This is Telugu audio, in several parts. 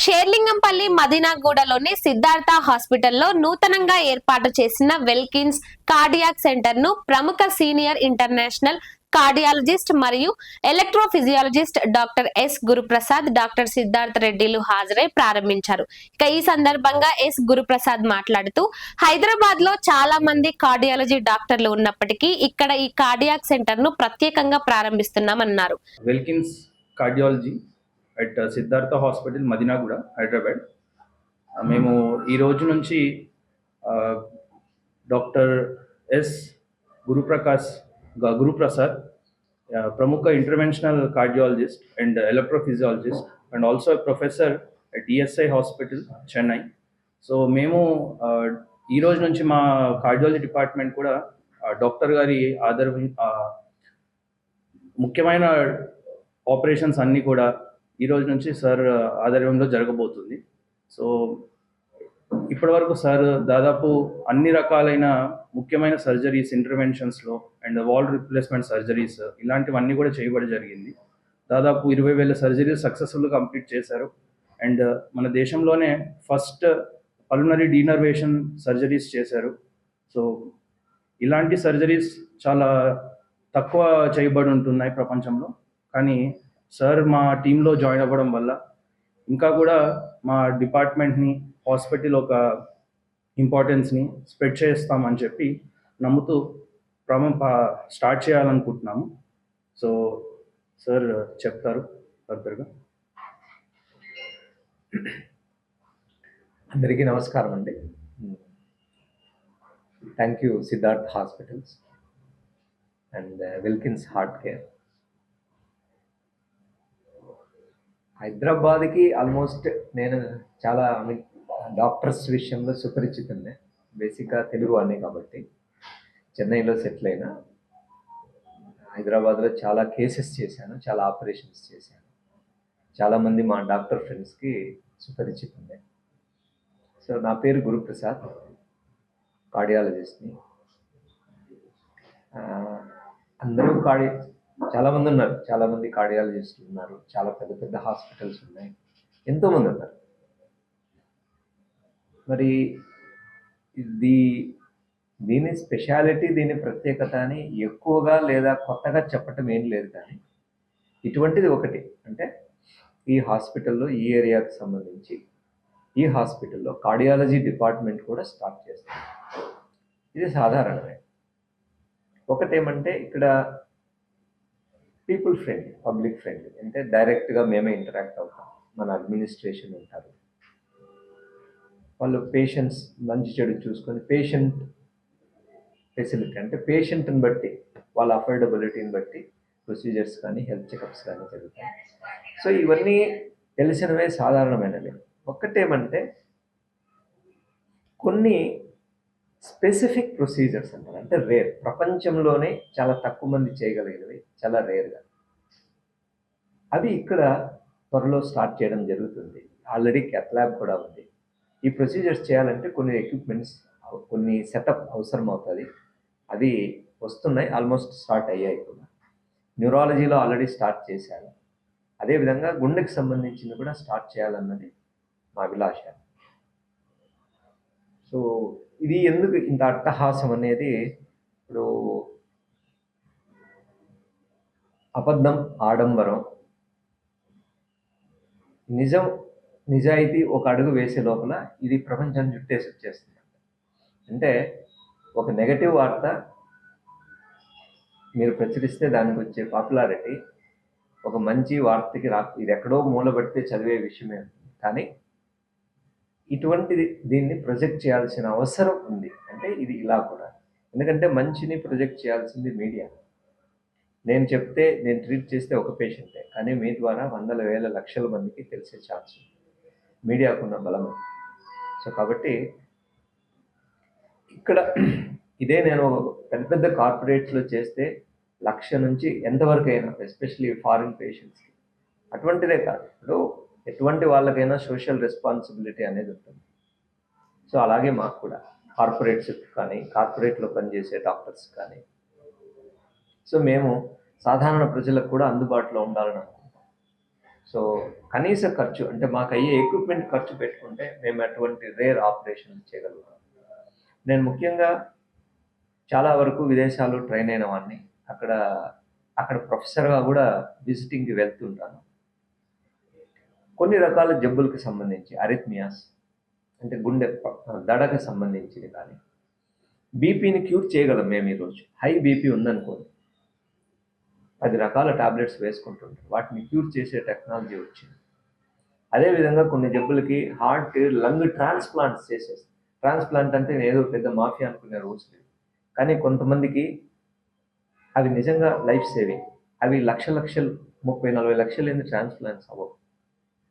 షేర్లింగంపల్లి మదీనాగూడలోని సిద్ధార్థ హాస్పిటల్లో నూతనంగా ఏర్పాటు చేసిన వెల్కిన్స్ కార్డియాక్ సెంటర్ ను ప్రముఖ సీనియర్ ఇంటర్నేషనల్ కార్డియాలజిస్ట్ మరియు electrophysiologist doctor S Guruprasad, doctor Siddhartha రెడ్డిలు హాజరై ప్రారంభించారు. ఇక ఈ సందర్భంగా ఎస్ గురుప్రసాద్ మాట్లాడుతూ, హైదరాబాద్ లో చాలా మంది కార్డియాలజీ డాక్టర్లు ఉన్నప్పటికీ ఇక్కడ ఈ కార్డియాక్ సెంటర్ ను ప్రత్యేకంగా ప్రారంభిస్తున్నామన్నారు. వెల్కిన్స్ cardiology at Siddhartha hospital Madinaguda Hyderabad. మేము ఈ రోజు నుంచి డాక్టర్ ఎస్ గురుప్రసాద్, ప్రముఖ interventional cardiologist and electrophysiologist and also professor at ESI hospital Chennai. So మేము ఈ రోజు నుంచి మా కార్డియాలజీ డిపార్ట్మెంట్ కూడా డాక్టర్ గారి ముఖ్యమైన ఆపరేషన్స్ అన్నీ కూడా ఈ రోజు నుంచి సార్ ఆధ్వర్యంలో జరగబోతుంది. సో ఇప్పటి వరకు సార్ దాదాపు అన్ని రకాలైన ముఖ్యమైన సర్జరీస్, ఇంటర్వెన్షన్స్లో అండ్ వాల్ రిప్లేస్మెంట్ సర్జరీస్ ఇలాంటివన్నీ కూడా చేయబడి జరిగింది. దాదాపు 20,000 సర్జరీస్ సక్సెస్ఫుల్గా కంప్లీట్ చేశారు. అండ్ మన దేశంలోనే ఫస్ట్ పల్మనరీ డీనర్వేషన్ సర్జరీస్ చేశారు. సో ఇలాంటి సర్జరీస్ చాలా తక్కువ చేయబడి ఉంటున్నాయి ప్రపంచంలో. కానీ సార్ మా టీంలో జాయిన్ అవ్వడం వల్ల ఇంకా కూడా మా డిపార్ట్మెంట్ని, హాస్పిటల్ ఒక ఇంపార్టెన్స్ని స్ప్రెడ్ చేస్తామని చెప్పి నమ్ముతూ స్టార్ట్ చేయాలనుకుంటున్నాము. సో సార్ చెప్తారు ఫర్దర్గా. అందరికీ నమస్కారం అండి. Thank you Siddharth hospitals and Wilkins heart care. హైదరాబాద్కి ఆల్మోస్ట్ నేను చాలా డాక్టర్స్ విషయంలో సుపరిచితున్నే. బేసిక్గా తెలుగు అనే కాబట్టి చెన్నైలో సెటిల్ అయినా హైదరాబాద్లో చాలా కేసెస్ చేశాను, చాలా ఆపరేషన్స్ చేశాను. చాలామంది మా డాక్టర్ ఫ్రెండ్స్కి సుపరిచితుండే. సో నా పేరు గురుప్రసాద్, కార్డియాలజిస్ట్ని. అందరూ చాలామంది ఉన్నారు, చాలామంది కార్డియాలజిస్టులు ఉన్నారు, చాలా పెద్ద పెద్ద హాస్పిటల్స్ ఉన్నాయి, ఎంతోమంది ఉన్నారు. మరి దీని స్పెషాలిటీ, దీని ప్రత్యేకత అని ఎక్కువగా లేదా కొత్తగా చెప్పటం ఏం లేదు. కానీ ఇటువంటిది ఒకటి అంటే ఈ హాస్పిటల్లో, ఈ ఏరియాకి సంబంధించి ఈ హాస్పిటల్లో కార్డియాలజీ డిపార్ట్మెంట్ కూడా స్టార్ట్ చేస్తాం. ఇది సాధారణమే. ఒకటేమంటే ఇక్కడ పీపుల్ ఫ్రెండ్లీ, పబ్లిక్ ఫ్రెండ్లీ, అంటే డైరెక్ట్గా మేమే ఇంటరాక్ట్ అవుతాం. మన అడ్మినిస్ట్రేషన్ ఉంటారు, వాళ్ళు పేషెంట్స్ మంచి చెడు చూసుకొని పేషెంట్ ఫెసిలిటీ అంటే పేషెంట్ని బట్టి వాళ్ళ అఫోర్డబిలిటీని బట్టి ప్రొసీజర్స్ కానీ హెల్త్ చెకప్స్ కానీ జరుగుతాయి. సో ఇవన్నీ తెలిసినవే, సాధారణమైనవి. ఒక్కటేమంటే కొన్ని స్పెసిఫిక్ ప్రొసీజర్స్ అంటారు, అంటే రేర్, ప్రపంచంలోనే చాలా తక్కువ మంది చేయగలిగినవి, చాలా రేర్గా. అవి ఇక్కడ త్వరలో స్టార్ట్ చేయడం జరుగుతుంది. ఆల్రెడీ క్యాత్ ల్యాబ్ కూడా ఉంది. ఈ ప్రొసీజర్స్ చేయాలంటే కొన్ని ఎక్విప్మెంట్స్, కొన్ని సెటప్ అవసరం అవుతుంది. అది వస్తున్నాయి, ఆల్మోస్ట్ స్టార్ట్ అయ్యాయి కూడా. న్యూరాలజీలో ఆల్రెడీ స్టార్ట్ చేశాను. అదేవిధంగా గుండెకి సంబంధించింది కూడా స్టార్ట్ చేయాలన్నది మా అభిలాష. సో ఇది ఎందుకు ఇంత అట్టహాసం అనేది, ఇప్పుడు అబద్ధం, ఆడంబరం, నిజం, నిజాయితీ ఒక అడుగు వేసే లోపల ఇది ప్రపంచాన్ని చుట్టేసి వచ్చేస్తుంది. అంటే ఒక నెగటివ్ వార్త మీరు ప్రచురిస్తే దానికి వచ్చే పాపులారిటీ ఒక మంచి వార్తకి ఇది ఎక్కడో మూలబడితే చదివే విషయమే. కానీ ఇటువంటిది దీన్ని ప్రొజెక్ట్ చేయాల్సిన అవసరం ఉంది. అంటే ఇది ఇలా కూడా, ఎందుకంటే మంచిని ప్రొజెక్ట్ చేయాల్సింది మీడియా. నేను చెప్తే, నేను ట్రీట్ చేస్తే ఒక పేషెంటే, కానీ మీ ద్వారా వందల వేల లక్షల మందికి తెలిసే ఛాన్స్ మీడియాకున్న బలం. సో కాబట్టి ఇక్కడ ఇదే నేను పెద్ద పెద్ద కార్పొరేట్స్లో చేస్తే 1,00,000 నుంచి ఎంతవరకు అయినా, ఎస్పెషలీ ఫారిన్ పేషెంట్స్కి, అటువంటిదే కాదు, ఇప్పుడు ఎటువంటి వాళ్ళకైనా సోషల్ రెస్పాన్సిబిలిటీ అనేది ఉంటుంది. సో అలాగే మాకు కూడా కార్పొరేట్స్ కానీ, కార్పొరేట్లో పనిచేసే డాక్టర్స్ కానీ, సో మేము సాధారణ ప్రజలకు కూడా అందుబాటులో ఉండాలని అనుకుంటాం. సో కనీస ఖర్చు అంటే మాకు అయ్యే ఎక్విప్మెంట్ ఖర్చు పెట్టుకుంటే మేము అటువంటి రేర్ ఆపరేషన్స్ చేయగలుగుతాం. నేను ముఖ్యంగా చాలా వరకు విదేశాలు ట్రైన్ అయిన వాడిని, అక్కడ అక్కడ ప్రొఫెసర్గా కూడా విజిటింగ్కి వెళ్తుంటాను. కొన్ని రకాల జబ్బులకు సంబంధించి అరిథ్మియాస్ అంటే గుండె దడకు సంబంధించింది కానీ బీపీని క్యూర్ చేయగలం మేము ఈరోజు. హై బీపీ ఉందనుకోండి, 10 రకాల టాబ్లెట్స్ వేసుకుంటుంటారు, వాటిని క్యూర్ చేసే టెక్నాలజీ వచ్చింది. అదేవిధంగా కొన్ని జబ్బులకి హార్ట్ లంగ్ ట్రాన్స్ప్లాంట్స్ చేసేస్తాం. ట్రాన్స్ప్లాంట్ అంటే ఏదో పెద్ద మాఫియా అనుకునే రూల్స్ లేదు, కానీ కొంతమందికి అవి నిజంగా లైఫ్ సేవింగ్. అవి లక్షలు 30-40 లక్షలు ట్రాన్స్ప్లాంట్స్ అవ్వవు.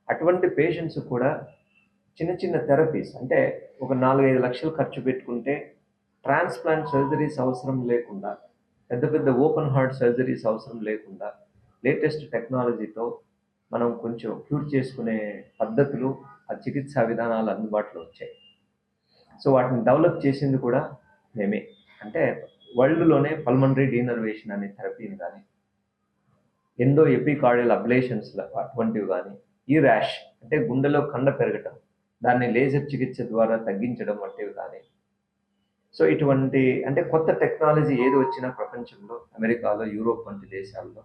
అటువంటి పేషెంట్స్ కూడా చిన్న చిన్న థెరపీస్ అంటే ఒక 4-5 లక్షలు ఖర్చు పెట్టుకుంటే ట్రాన్స్ప్లాంట్ సర్జరీస్ అవసరం లేకుండా, పెద్ద పెద్ద ఓపెన్ హార్ట్ సర్జరీస్ అవసరం లేకుండా లేటెస్ట్ టెక్నాలజీతో మనం కొంచెం క్యూర్ చేసుకునే పద్ధతులు, ఆ చికిత్సా విధానాలు అందుబాటులో వచ్చాయి. సో వాటిని డెవలప్ చేసింది కూడా మేమే. అంటే వరల్డ్లోనే పల్మనరీ డీనర్వేషన్ అనే థెరపీని కానీ, ఎండో ఎపికార్డియల్ అబ్లేషన్స్ అటువంటివి కానీ, ఈ ర్యాష్ అంటే గుండెలో కండ పెరగటం, దాన్ని లేజర్ చికిత్స ద్వారా తగ్గించడం వంటివి కానీ. సో ఇటువంటి అంటే కొత్త టెక్నాలజీ ఏది వచ్చినా ప్రపంచంలో, అమెరికాలో, యూరోప్ వంటి దేశాల్లో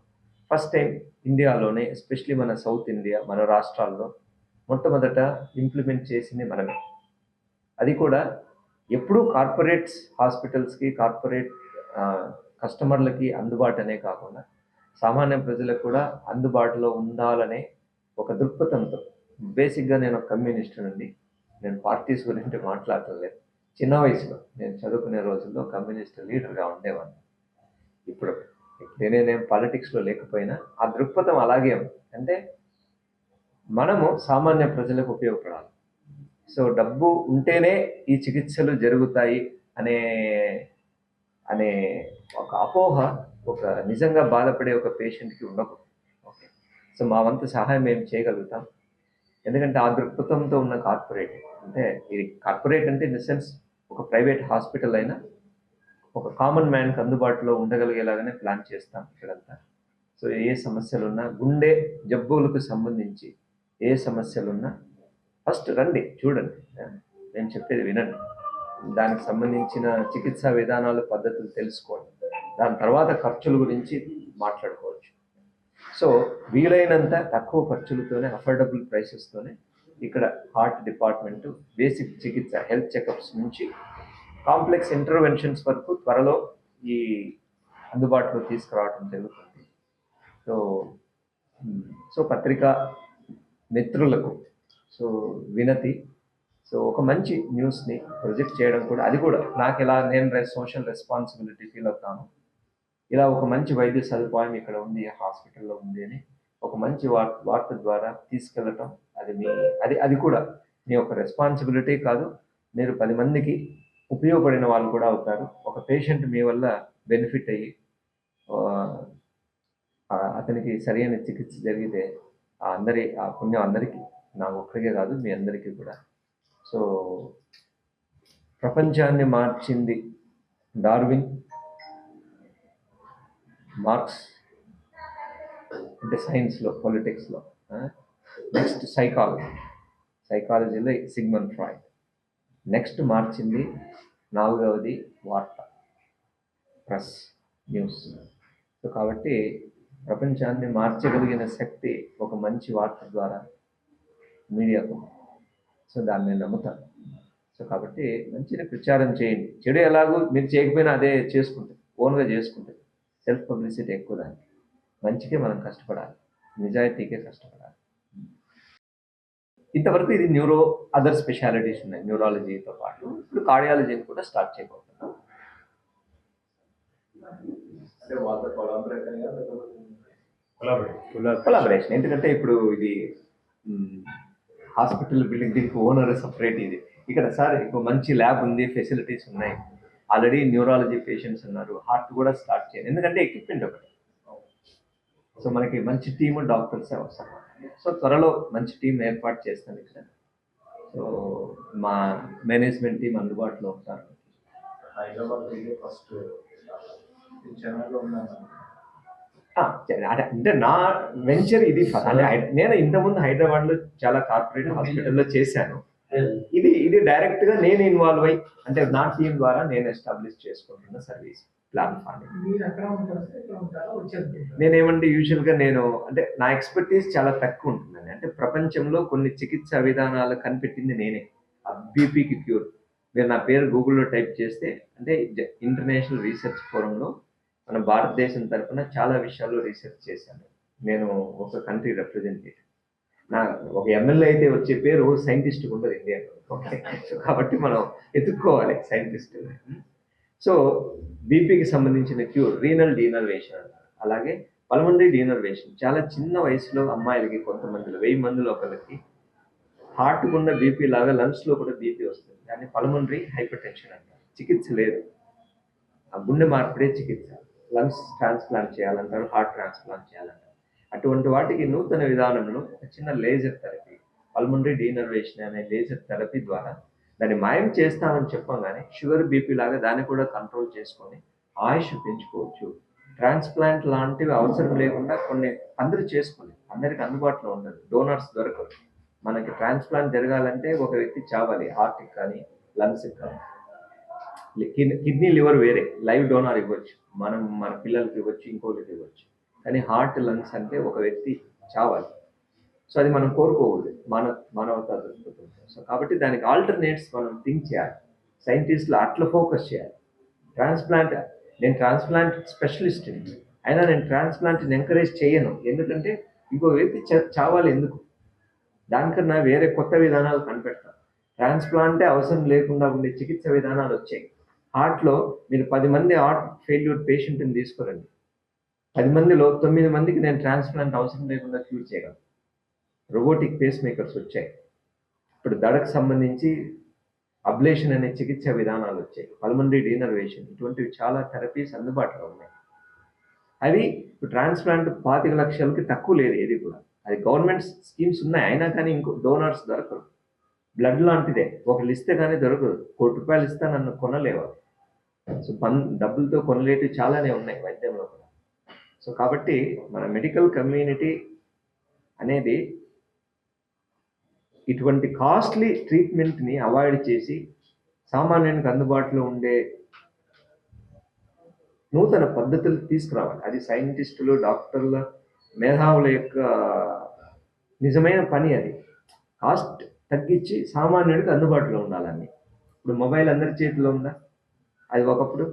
ఫస్ట్ టైం ఇండియాలోనే, ఎస్పెషలీ మన సౌత్ ఇండియా, మన రాష్ట్రాల్లో మొట్టమొదట ఇంప్లిమెంట్ చేసింది మనమే. అది కూడా ఎప్పుడూ కార్పొరేట్స్ హాస్పిటల్స్కి, కార్పొరేట్ కస్టమర్లకి అందుబాటునే కాకుండా సామాన్య ప్రజలకు కూడా అందుబాటులో ఉండాలనే ఒక దృక్పథంతో. బేసిక్గా నేను ఒక కమ్యూనిస్ట్ నుండి, నేను పార్టీస్ గురించి మాట్లాడటం లేదు. చిన్న వయసులో నేను చదువుకునే రోజుల్లో కమ్యూనిస్ట్ లీడర్గా ఉండేవాడిని. ఇప్పుడు నేనేం పాలిటిక్స్లో లేకపోయినా ఆ దృక్పథం అలాగే ఉంది. అంటే మనము సామాన్య ప్రజలకు ఉపయోగపడాలి. సో డబ్బు ఉంటేనే ఈ చికిత్సలు జరుగుతాయి అనే అనే ఒక అపోహ ఒక నిజంగా బాధపడే ఒక పేషెంట్కి ఉండకూడదు. ఓకే, సో మా వంతు సహాయం మేము చేయగలుగుతాం. ఎందుకంటే ఆ దృక్పథంతో ఉన్న కార్పొరేట్, అంటే ఇది కార్పొరేట్ అంటే ఇన్ ద సెన్స్ ఒక ప్రైవేట్ హాస్పిటల్ అయినా ఒక కామన్ మ్యాన్కి అందుబాటులో ఉండగలిగేలాగానే ప్లాన్ చేస్తాం ఇక్కడంతా. సో ఏ సమస్యలున్నా, గుండె జబ్బులకు సంబంధించి ఏ సమస్యలున్నా ఫస్ట్ రండి, చూడండి, నేను చెప్పేది వినండి, దానికి సంబంధించిన చికిత్సా విధానాలు, పద్ధతులు తెలుసుకోండి. దాని తర్వాత ఖర్చుల గురించి మాట్లాడుకోవచ్చు. సో వీలైనంత తక్కువ ఖర్చులతోనే, అఫోర్డబుల్ ప్రైసెస్తోనే ఇక్కడ హార్ట్ డిపార్ట్మెంటు బేసిక్ చికిత్స, హెల్త్ చెకప్స్ నుంచి కాంప్లెక్స్ ఇంటర్వెన్షన్స్ వరకు త్వరలో ఈ అందుబాటులో తీసుకురావడం జరుగుతుంది. సో పత్రికా మిత్రులకు సో వినతి, సో ఒక మంచి న్యూస్ని ప్రొజెక్ట్ చేయడం కూడా, అది కూడా నాకు ఇలా నేను సోషల్ రెస్పాన్సిబిలిటీ ఫీల్ అవుతాను. ఇలా ఒక మంచి వైద్య సదుపాయం ఇక్కడ ఉంది, హాస్పిటల్లో ఉంది అని ఒక మంచి వార్త ద్వారా తీసుకెళ్ళటం, అది కూడా మీ యొక్క రెస్పాన్సిబిలిటీ కాదు, మీరు 10 మందికి ఉపయోగపడిన వాళ్ళు కూడా అవుతారు. ఒక పేషెంట్ మీ వల్ల బెనిఫిట్ అయ్యి అతనికి సరైన చికిత్స జరిగితే ఆ పుణ్యం అందరికీ, నా ఒక్కరికే కాదు, మీ అందరికీ కూడా. సో ప్రపంచాన్ని మార్చింది డార్విన్, మార్క్స్ అంటే సైన్స్లో, పొలిటిక్స్లో. నెక్స్ట్ సైకాలజీలో సిగ్మండ్ ఫ్రాయిడ్. నెక్స్ట్ మార్చింది 4వది వార్త, ప్రెస్, న్యూస్. సో కాబట్టి ప్రపంచాన్ని మార్చగలిగిన శక్తి ఒక మంచి వార్త ద్వారా, మీడియాకు. సో దాన్ని నేను నమ్ముతాను. సో కాబట్టి మంచిని ప్రచారం చేయండి. చెడు ఎలాగో మీరు చేయకపోయినా అదే చేసుకుంటుంది, ఓన్గా చేసుకుంటుంది. సెల్ఫ్ పబ్లిసిటీ ఎక్కువ దానికి. మంచికే మనం కష్టపడాలి, నిజాయితీకే కష్టపడాలి. ఇంతవరకు ఇది అదర్ స్పెషాలిటీస్ ఉన్నాయి న్యూరాలజీతో పాటు. ఇప్పుడు కార్డియాలజీని కూడా స్టార్ట్ చేయబోతున్నాం. కొలాబరేషన్, ఎందుకంటే ఇప్పుడు ఇది హాస్పిటల్ బిల్డింగ్, దీనికి ఓనర్ సపరేట్. ఇది ఇక్కడ సార్ ఇప్పుడు మంచి ల్యాబ్ ఉంది, ఫెసిలిటీస్ ఉన్నాయి, ఆల్రెడీ న్యూరాలజీ పేషెంట్స్ ఉన్నారు, హార్ట్ కూడా స్టార్ట్ చేయాలి. ఎందుకంటే ఎక్విప్మెంట్ ఒకటి. సో మనకి మంచి టీము, డాక్టర్స్ అవసరం. సో త్వరలో మంచి టీం ఏర్పాటు చేస్తాను ఇక్కడ. సో మా మేనేజ్మెంట్ టీం అందుబాటులో ఉంటారు. హైదరాబాద్ ఫస్ట్ చెన్నైలో ఉన్నాను. అంటే నా వెంచర్ ఇది అంటే నేను ఇంతకుముందు హైదరాబాద్లో చాలా కార్పొరేట్ హాస్పిటల్లో చేశాను. ఇది డైరెక్ట్ గా నేను ఇన్వాల్వ్ అయ్యి అంటే నా టీం ద్వారా నేను ఎస్టాబ్లిష్ చేసుకుంటున్న సర్వీస్ ప్లాన్ ఫార్మింగ్. నేనేమంటే యూజువల్ గా నేను అంటే నా ఎక్స్పర్టీస్ చాలా తక్కువ ఉంటుందండి. అంటే ప్రపంచంలో కొన్ని చికిత్సా విధానాలు కనిపెట్టింది నేనే. బీపీకి క్యూర్ మీరు నా పేరు గూగుల్లో టైప్ చేస్తే అంటే ఇంటర్నేషనల్ రీసెర్చ్ ఫోరంలో మన భారతదేశం తరఫున చాలా విషయాల్లో రీసెర్చ్ చేశాను. నేను ఒక కంట్రీ రిప్రజెంటేటివ్. నా ఒక ఎమ్మెల్యే అయితే వచ్చే పేరు సైంటిస్ట్ ఉండదు ఇండియాలో. ఓకే, సో కాబట్టి మనం ఎత్తుక్కోవాలి సైంటిస్ట్. సో బీపీకి సంబంధించిన క్యూర్ రీనల్ డీనర్వేషన్ అంటారు. అలాగే పల్మనరీ డీనర్వేషన్ చాలా చిన్న వయసులో అమ్మాయిలకి కొంతమందిలో 1000 మందిలో ఒకరికి హార్ట్ గుండా బీపీ లాగా లంగ్స్ లో కూడా బీపీ వస్తుంది. దాన్ని పల్మనరీ హైపర్ టెన్షన్ అంటారు. చికిత్స లేదు, ఆ గుండె మార్పిడే చికిత్స. లంగ్స్ ట్రాన్స్ప్లాంట్ చేయాలంటారు, హార్ట్ ట్రాన్స్ప్లాంట్ చేయాలంటారు. అటువంటి వాటికి నూతన విధానంలో ఒక చిన్న లేజర్ థెరపీ, పల్మనరీ డీనర్వేషన్ అనే లేజర్ థెరపీ ద్వారా దాన్ని మాయం చేస్తామని చెప్పాం, కానీ షుగర్ బీపీ లాగా దాన్ని కూడా కంట్రోల్ చేసుకొని ఆయుష్ పెంచుకోవచ్చు. ట్రాన్స్ప్లాంట్ లాంటివి అవసరం లేకుండా కొన్ని అందరూ చేసుకోలేదు, అందరికి అందుబాటులో ఉండదు, డోనర్స్ దొరకదు. మనకి ట్రాన్స్ప్లాంట్ జరగాలంటే ఒక వ్యక్తి చావాలి, హార్ట్కి కానీ లంగ్స్కి కానీ. కిడ్నీ లివర్ వేరే లైవ్ డోనర్ ఇవ్వచ్చు, మనం మన పిల్లలకి ఇవ్వచ్చు, ఇంకోటికి ఇవ్వచ్చు. కానీ హార్ట్ లంగ్స్ అంటే ఒక వ్యక్తి చావాలి. సో అది మనం కోరుకోకూడదు మానవతా దృక్పథంతో. సో కాబట్టి దానికి ఆల్టర్నేట్స్ మనం థింక్ చేయాలి. సైంటిస్టులు అట్లా ఫోకస్ చేయాలి. నేను ట్రాన్స్ప్లాంట్ స్పెషలిస్ట్ అయినా నేను ట్రాన్స్ప్లాంట్ని ఎంకరేజ్ చేయను. ఎందుకంటే ఇంకో వ్యక్తి చావాలి ఎందుకు, దానికన్నా వేరే కొత్త విధానాలు కనిపెడతారు. ట్రాన్స్ప్లాంటే అవసరం లేకుండా ఉండే చికిత్స విధానాలు వచ్చాయి. హార్ట్లో మీరు 10 మంది హార్ట్ ఫెయిల్యూర్ పేషెంట్ని తీసుకురండి, 10 మందిలో 9 మందికి నేను ట్రాన్స్ప్లాంట్ అవసరం లేకుండా క్యూర్ చేయగలను. రోబోటిక్ పేస్ మేకర్స్ వచ్చాయి. ఇప్పుడు దడకు సంబంధించి అబ్లేషన్ అనే చికిత్స విధానాలు వచ్చాయి, పల్మనరీ డీనర్వేషన్, ఇటువంటివి చాలా థెరపీస్ అందుబాటులో ఉన్నాయి. అవి ఇప్పుడు ట్రాన్స్ప్లాంట్ 25 లక్షలకి తక్కువ లేదు ఏది కూడా. అది గవర్నమెంట్ స్కీమ్స్ ఉన్నాయి, అయినా కానీ ఇంకో డోనర్స్ దొరకరు. బ్లడ్ లాంటిదే, ఒకళ్ళు ఇస్తే కానీ దొరకదు. ₹1 ఇస్తా నన్ను కొనలేవు. సో డబ్బులతో కొనలేటివి చాలానే ఉన్నాయి వైద్యంలో కూడా. సో కాబట్టి మన మెడికల్ కమ్యూనిటీ అనేది ఇటువంటి కాస్ట్లీ ట్రీట్మెంట్ని అవాయిడ్ చేసి సామాన్యానికి అందుబాటులో ఉండే నూతన పద్ధతులు తీసుకురావాలి. అది సైంటిస్టులు, డాక్టర్ల, మేధావుల యొక్క నిజమైన పని. అది కాస్ట్ తగ్గించి సామాన్యుడికి అందుబాటులో ఉండాలని. ఇప్పుడు మొబైల్ అందరి చేతిలో ఉందా? అది ఒకప్పుడు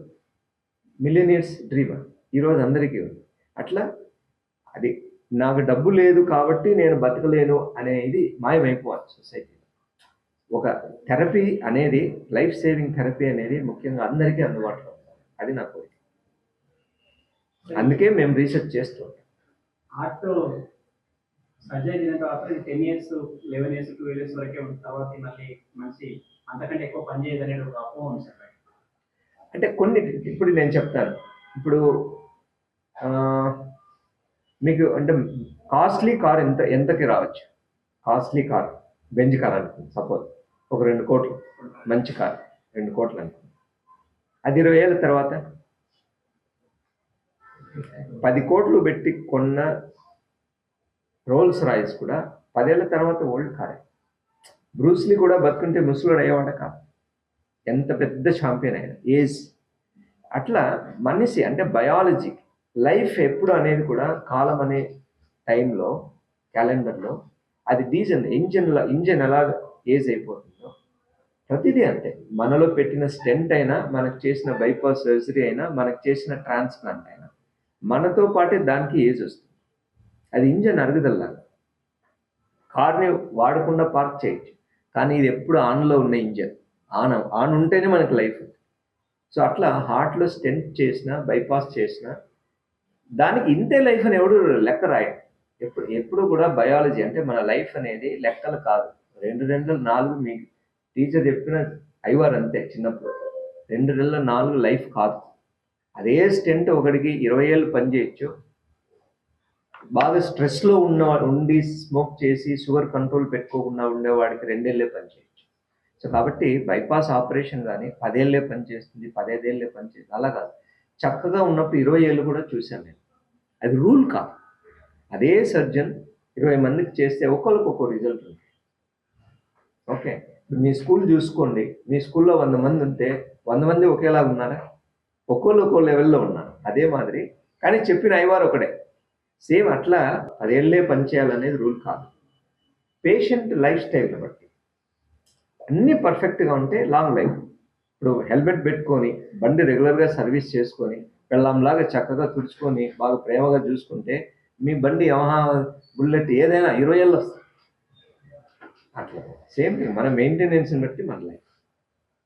మిలియనీర్స్ డ్రీమ్, ఈరోజు అందరికీ ఉంది. అట్లా అది నాకు డబ్బు లేదు కాబట్టి నేను బతకలేను అనేది మాయమైపోవాలి సొసైటీలో. ఒక థెరపీ అనేది, లైఫ్ సేవింగ్ థెరపీ అనేది ముఖ్యంగా అందరికీ అందుబాటులో ఉండాలి. అది నా కోరిక. అందుకే మేము రీసెర్చ్ చేస్తుంటాం. హార్ట్ సర్జరీ అయిన తర్వాత 10 years, 11 years, 12 years వరకే ఉంటుంది. తర్వాత మళ్ళీ మనిషి అంతకంటే ఎక్కువ పని చేయదు అనేది ఒక అపోహ ఉంది సార్. అంటే కొన్ని ఇప్పుడు నేను చెప్తాను. ఇప్పుడు మీకు అంటే కాస్ట్లీ కార్ ఎంతకి రావచ్చు? కాస్ట్లీ కార్, బెంజ్ కార్ అనుకోండి, సపోజ్ ఒక 2 కోట్లు మంచి కార్, 2 కోట్లు అనుకోండి. అది 20 ఏళ్ళ తర్వాత 10 కోట్లు పెట్టి కొన్న రోల్స్ రాయిస్ కూడా 10 ఏళ్ళ తర్వాత ఓల్డ్ కారే. బ్రూస్లీ కూడా బతుకుంటే ముసలుడు అయ్యేవాడ కాదు, ఎంత పెద్ద ఛాంపియన్ అయినా ఏజ్. అట్లా మనిషి అంటే బయాలజీ, లైఫ్ ఎప్పుడు అనేది కూడా కాలం అనే టైంలో క్యాలెండర్లో అది ఇంజన్ ఎలా ఏజ్ అయిపోతుందో ప్రతిదీ అంతే. మనలో పెట్టిన స్టెంట్ అయినా, మనకు చేసిన బైపాస్ సర్జరీ అయినా, మనకు చేసిన ట్రాన్స్ప్లాంట్ అయినా మనతో పాటే దానికి ఏజ్ వస్తుంది. అది ఇంజన్ అరుగుదల్లాగా. కార్ని వాడకుండా పార్క్ చేయొచ్చు, కానీ ఇది ఎప్పుడు ఆన్లో ఉన్న ఇంజన్. ఆన్ ఉంటేనే మనకి లైఫ్ ఉంది. సో అట్లా హార్ట్లో స్టెంట్ చేసినా, బైపాస్ చేసినా దానికి ఇంతే లైఫ్ అని ఎవడు లెక్క రాయడు. ఎప్పుడు కూడా బయాలజీ అంటే మన లైఫ్ అనేది లెక్కలు కాదు. 2 2 4 మీకు టీచర్ చెప్పిన అయ్యవారు అంతే చిన్నప్పుడు. 2 2 4 లైఫ్ కాదు. అదే స్టెంట్ ఒకడికి 20 ఏళ్ళు పనిచేయచ్చు. బాగా స్ట్రెస్లో ఉండి స్మోక్ చేసి షుగర్ కంట్రోల్ పెట్టుకోకుండా ఉండేవాడికి 2 ఏళ్ళే పనిచేయచ్చు. సో కాబట్టి బైపాస్ ఆపరేషన్ కానీ 10 ఏళ్ళే పనిచేస్తుంది, 15 ఏళ్ళే పనిచేస్తుంది, అలా కాదు. చక్కగా ఉన్నప్పుడు 20 ఏళ్ళు కూడా చూశాను నేను. అది రూల్ కాదు. అదే సర్జన్ 20 మందికి చేస్తే ఒకరికి ఒక్కో రిజల్ట్ ఉంది. ఓకే, మీ స్కూల్ చూసుకోండి, మీ స్కూల్లో 100 మంది ఉంటే 100 మంది ఒకేలా ఉన్నారా? ఒక్కోళ్ళు ఒక్కో లెవెల్లో ఉన్నారు. అదే మాదిరి కానీ చెప్పిన ఐవారు ఒకటే. సేమ్ అట్లా 10 ఏళ్ళే పనిచేయాలనేది రూల్ కాదు. పేషెంట్ లైఫ్ స్టైల్ని బట్టి అన్నీ పర్ఫెక్ట్గా ఉంటే లాంగ్ లైఫ్. ఇప్పుడు హెల్మెట్ పెట్టుకొని బండి రెగ్యులర్గా సర్వీస్ చేసుకొని పెళ్ళంలాగా చక్కగా తుడుచుకొని బాగా ప్రేమగా చూసుకుంటే మీ బండి యమహా బుల్లెట్ ఏదైనా 20 ఏళ్ళు వస్తుంది. అట్లా సేమ్ థింగ్ మన మెయింటెనెన్స్ని బట్టి మన లైఫ్.